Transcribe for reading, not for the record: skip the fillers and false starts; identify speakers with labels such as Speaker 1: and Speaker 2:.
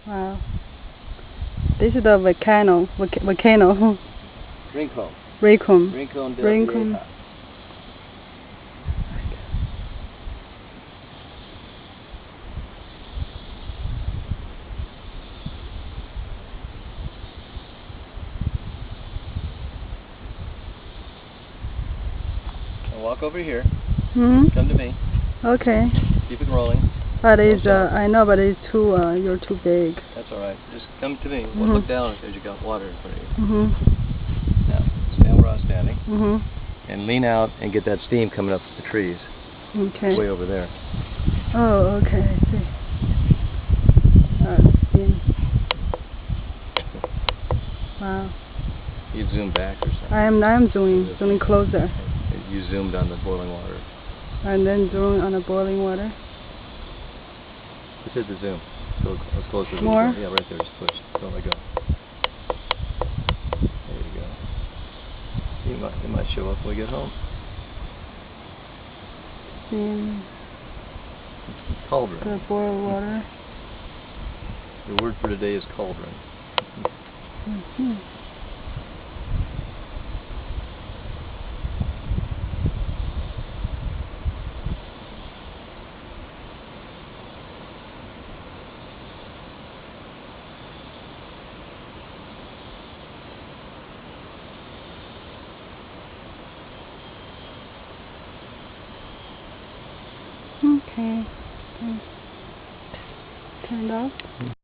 Speaker 1: Wow. This is the volcano. Volcano.
Speaker 2: Rincon.
Speaker 1: Rincon.
Speaker 2: Rincon.
Speaker 1: Rincon.
Speaker 2: Now walk over here.
Speaker 1: Hmm.
Speaker 2: Come to me.
Speaker 1: Okay.
Speaker 2: Keep it rolling.
Speaker 1: But it's I know, but it's too you're too big.
Speaker 2: That's all right. Just come to me.
Speaker 1: Mm-hmm.
Speaker 2: Look down because you got water in front of you.
Speaker 1: Mhm.
Speaker 2: Now stand where I'm standing.
Speaker 1: Mhm.
Speaker 2: And lean out and get that steam coming up the trees.
Speaker 1: Okay.
Speaker 2: Way over there.
Speaker 1: Oh, okay. I see. Steam. Wow.
Speaker 2: You zoom back or something.
Speaker 1: I'm zooming closer.
Speaker 2: You zoomed on the boiling water.
Speaker 1: And then zoom on the boiling water.
Speaker 2: Just hit the zoom. Go as close as
Speaker 1: More?
Speaker 2: you go. Yeah, right there. Just push. Don't let go. There you go. It might show up when we get home.
Speaker 1: Steam.
Speaker 2: Cauldron.
Speaker 1: The boiled water.
Speaker 2: The word for today is cauldron.
Speaker 1: Mm-hmm. Okay. Turned off.